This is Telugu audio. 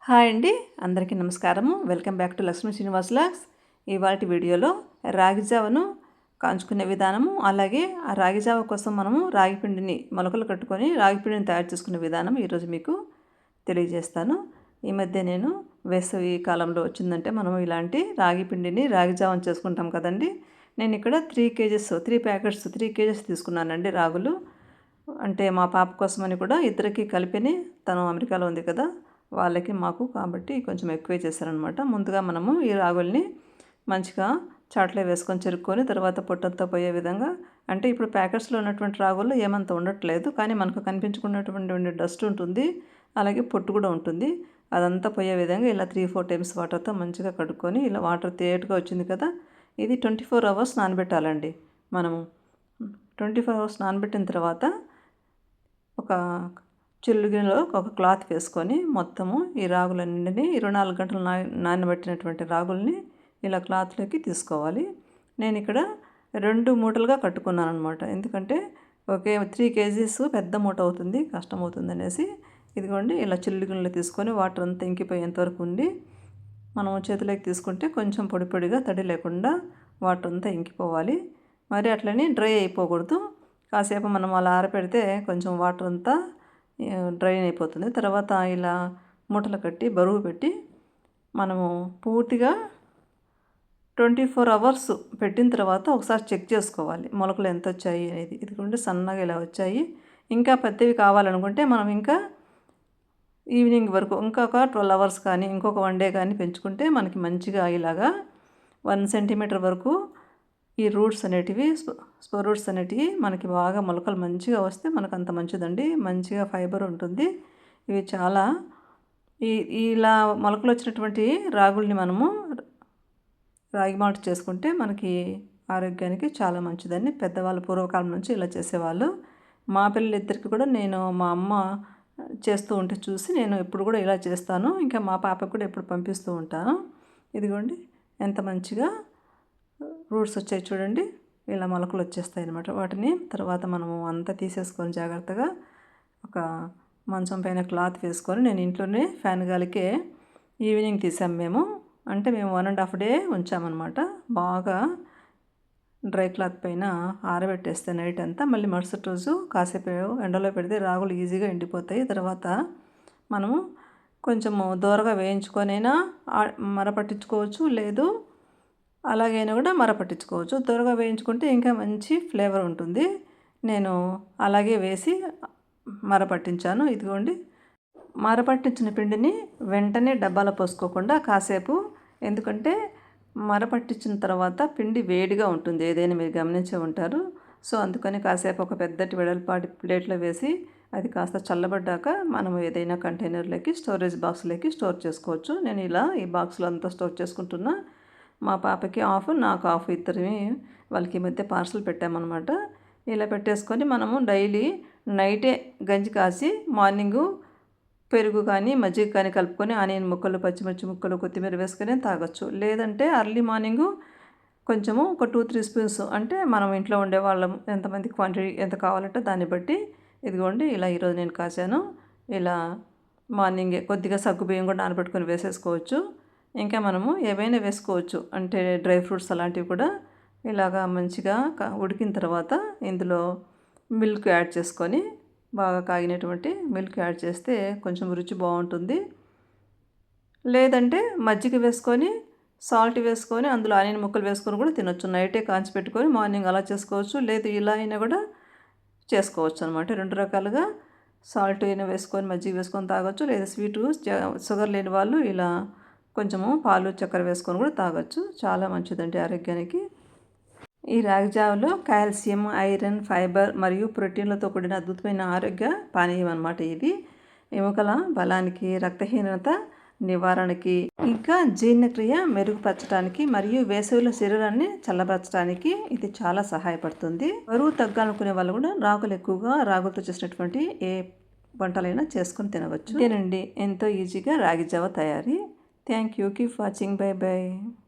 హాయ్ అండి, అందరికీ నమస్కారము. Welcome back to Lakshmi Srinivas logs. ఇవాల్టి వీడియోలో రాగి జావను కాంచుకునే విధానము, అలాగే ఆ రాగి జావ కోసం మనము రాగి పిండిని మొలకలు కట్టుకొని రాగి పిండిని తయారు చేసుకునే విధానం ఈరోజు మీకు తెలియజేస్తాను. ఈ మధ్య నేను వేసవి కాలంలో వచ్చిందంటే మనం ఇలాంటి రాగి పిండిని రాగి జావను చేసుకుంటాం కదండి. నేను ఇక్కడ 3 ప్యాకెట్స్ 3 కేజెస్ తీసుకున్నానండి రాగులు. అంటే మా పాప కోసమని కూడా ఇద్దరికి కలిపిని, తను అమెరికాలో ఉంది కదా, వాళ్ళకి మాకు కాబట్టి కొంచెం ఎక్కువే చేశారనమాట. ముందుగా మనము ఈ రాగుల్ని మంచిగా చాట్లో వేసుకొని చెరుక్కొని తర్వాత పొట్టంతా పోయే విధంగా, అంటే ఇప్పుడు ప్యాకెట్స్లో ఉన్నటువంటి రాగుల్లో ఏమంత ఉండట్లేదు, కానీ మనకు కనిపించుకున్నటువంటి డస్ట్ ఉంటుంది, అలాగే పొట్టు కూడా ఉంటుంది. అదంతా పోయే విధంగా ఇలా 3-4 టైమ్స్ వాటర్తో మంచిగా కడుక్కొని, ఇలా వాటర్ తేటగా వచ్చింది కదా, ఇది 24 అవర్స్ నానబెట్టాలండి. మనము 24 అవర్స్ నానబెట్టిన తర్వాత ఒక చిల్లుగిలో ఒక క్లాత్ వేసుకొని మొత్తము ఈ రాగులన్నింటినీ 24 గంటలు నానబెట్టినటువంటి రాగుల్ని ఇలా క్లాత్లోకి తీసుకోవాలి. నేను ఇక్కడ 2 మూటలుగా కట్టుకున్నాను అనమాట. ఎందుకంటే ఒకే 3 కేజీస్ పెద్ద మూట అవుతుంది, కష్టం అవుతుంది అనేసి. ఇదిగోండి, ఇలా చిల్లుగిన్నెలో తీసుకొని వాటర్ అంతా ఇంకిపోయేంత వరకు ఉండి మనం చేతిలోకి తీసుకుంటే కొంచెం పొడి పొడిగా తడి లేకుండా వాటర్ అంతా ఇంకిపోవాలి. మరి అట్లని డ్రై అయిపోకూడదు. కాసేపు మనం అలా ఆరపెడితే కొంచెం వాటర్ అంతా డ్రైన్ అయిపోతుంది. తర్వాత ఇలా మూటలు కట్టి బరువు పెట్టి మనము పూర్తిగా 24 అవర్స్ పెట్టిన తర్వాత ఒకసారి చెక్ చేసుకోవాలి మొలకలు ఎంత వచ్చాయి అనేది. ఇదిగోండి, సన్నగా ఇలా వచ్చాయి. ఇంకా పెద్దవి కావాలనుకుంటే మనం ఇంకా ఈవినింగ్ వరకు ఇంకొక 12 అవర్స్ కానీ ఇంకొక 1 డే కానీ పెంచుకుంటే మనకి మంచిగా ఇలాగా 1 సెంటీమీటర్ వరకు ఈ రూట్స్ అనేటివి స్పో రూట్స్ అనేటివి మనకి బాగా మొలకలు మంచిగా వస్తే మనకు అంత మంచిదండి. మంచిగా ఫైబర్ ఉంటుంది. ఇవి చాలా ఇలా మొలకలు వచ్చినటువంటి రాగుల్ని మనము రాగి మాల్ట్ చేసుకుంటే మనకి ఆరోగ్యానికి చాలా మంచిదని పెద్దవాళ్ళు పూర్వకాలం నుంచి ఇలా చేసేవాళ్ళు. మా పిల్లలిద్దరికి కూడా నేను మా అమ్మ చేస్తూ ఉంటే చూసి నేను ఎప్పుడు కూడా ఇలా చేస్తాను. ఇంకా మా పాపకు కూడా ఎప్పుడు పంపిస్తూ ఉంటాను. ఇదిగోండి, ఎంత మంచిగా రూట్స్ వచ్చాయి చూడండి, ఇలా మొలకలు వచ్చేస్తాయి అన్నమాట. వాటిని తర్వాత మనము అంతా తీసేసుకొని జాగ్రత్తగా ఒక మంచం పైన క్లాత్ వేసుకొని, నేను ఇంట్లోనే ఫ్యాన్ గాలికే ఈవినింగ్ తీసాం మేము. అంటే మేము 1.5 డే ఉంచామన్నమాట. బాగా డ్రై క్లాత్ పైన ఆరబెట్టేస్తే నైట్ అంతా, మళ్ళీ మరుసటి రోజు కాసేపు ఎండలో పెడితే రాగులు ఈజీగా ఎండిపోతాయి. తర్వాత మనము కొంచెము దూరగా వేయించుకొనైనా మరపట్టించుకోవచ్చు, లేదు అలాగైనా కూడా మరపట్టించుకోవచ్చు. త్వరగా వేయించుకుంటే ఇంకా మంచి ఫ్లేవర్ ఉంటుంది. నేను అలాగే వేసి మరపట్టించాను. ఇదిగోండి, మరపట్టించిన పిండిని వెంటనే డబ్బాలో పోసుకోకుండా కాసేపు, ఎందుకంటే మరపట్టించిన తర్వాత పిండి వేడిగా ఉంటుంది, ఏదైనా మీరు గమనించే ఉంటారు. సో అందుకని కాసేపు ఒక పెద్దటి వెడల్పాటి ప్లేట్లో వేసి అది కాస్త చల్లబడ్డాక మనం ఏదైనా కంటైనర్లోకి, స్టోరేజ్ బాక్స్లోకి స్టోర్ చేసుకోవచ్చు. నేను ఇలా ఈ బాక్స్లో అంతా స్టోర్ చేసుకుంటున్నా. మా పాపకి హాఫ్, నాకు హాఫ్, ఇద్దరిని వాళ్ళకి ఈ మధ్య పార్సల్ పెట్టామన్నమాట. ఇలా పెట్టేసుకొని మనము డైలీ నైటే గంజి కాసి మార్నింగు పెరుగు కానీ మజ్జిగ కానీ కలుపుకొని ఆనియన్ ముక్కలు, పచ్చిమిర్చి ముక్కలు, కొత్తిమీర వేసుకొని తాగొచ్చు. లేదంటే అర్లీ మార్నింగు కొంచెము ఒక 2-3 స్పూన్స్, అంటే మనం ఇంట్లో ఉండే వాళ్ళం ఎంతమంది క్వాంటిటీ ఎంత కావాలంటే దాన్ని బట్టి. ఇదిగోండి, ఇలా ఈరోజు నేను కాసాను. ఇలా మార్నింగే కొద్దిగా సగ్గుబియ్యం కూడా నానబెట్టుకొని వేసేసుకోవచ్చు. ఇంకా మనము ఏవైనా వేసుకోవచ్చు, అంటే డ్రై ఫ్రూట్స్ అలాంటివి కూడా. ఇలాగా మంచిగా ఉడికిన తర్వాత ఇందులో మిల్క్ యాడ్ చేసుకొని, బాగా కాగినటువంటి మిల్క్ యాడ్ చేస్తే కొంచెం రుచి బాగుంటుంది. లేదంటే మజ్జిగ వేసుకొని, సాల్ట్ వేసుకొని, అందులో ఆనియన్ ముక్కలు వేసుకొని కూడా తినొచ్చు. నైటే కాంచి పెట్టుకొని మార్నింగ్ అలా చేసుకోవచ్చు, లేదు ఇలా అయినా కూడా చేసుకోవచ్చు అనమాట. 2 రకాలుగా సాల్ట్ అయినా వేసుకొని మజ్జిగ వేసుకొని తాగొచ్చు, లేదా షుగర్ లేని వాళ్ళు ఇలా కొంచెము పాలు, చక్కెర వేసుకొని కూడా తాగొచ్చు. చాలా మంచిదండి ఆరోగ్యానికి. ఈ రాగి జావలో కాల్షియం, ఐరన్, ఫైబర్ మరియు ప్రోటీన్లతో కూడిన అద్భుతమైన ఆరోగ్య పానీయం అన్నమాట. ఇది ఎముకల బలానికి, రక్తహీనత నివారణకి, ఇంకా జీర్ణక్రియ మెరుగుపరచడానికి మరియు వేసవిలో శరీరాన్ని చల్లబరచడానికి ఇది చాలా సహాయపడుతుంది. బరువు తగ్గాలనుకునే వాళ్ళు కూడా రాగులతో చేసినటువంటి ఏ వంటలైనా చేసుకొని తినవచ్చు. ఇదేనండి ఎంతో ఈజీగా రాగి జావ తయారీ. Thank you. Keep watching. Bye bye.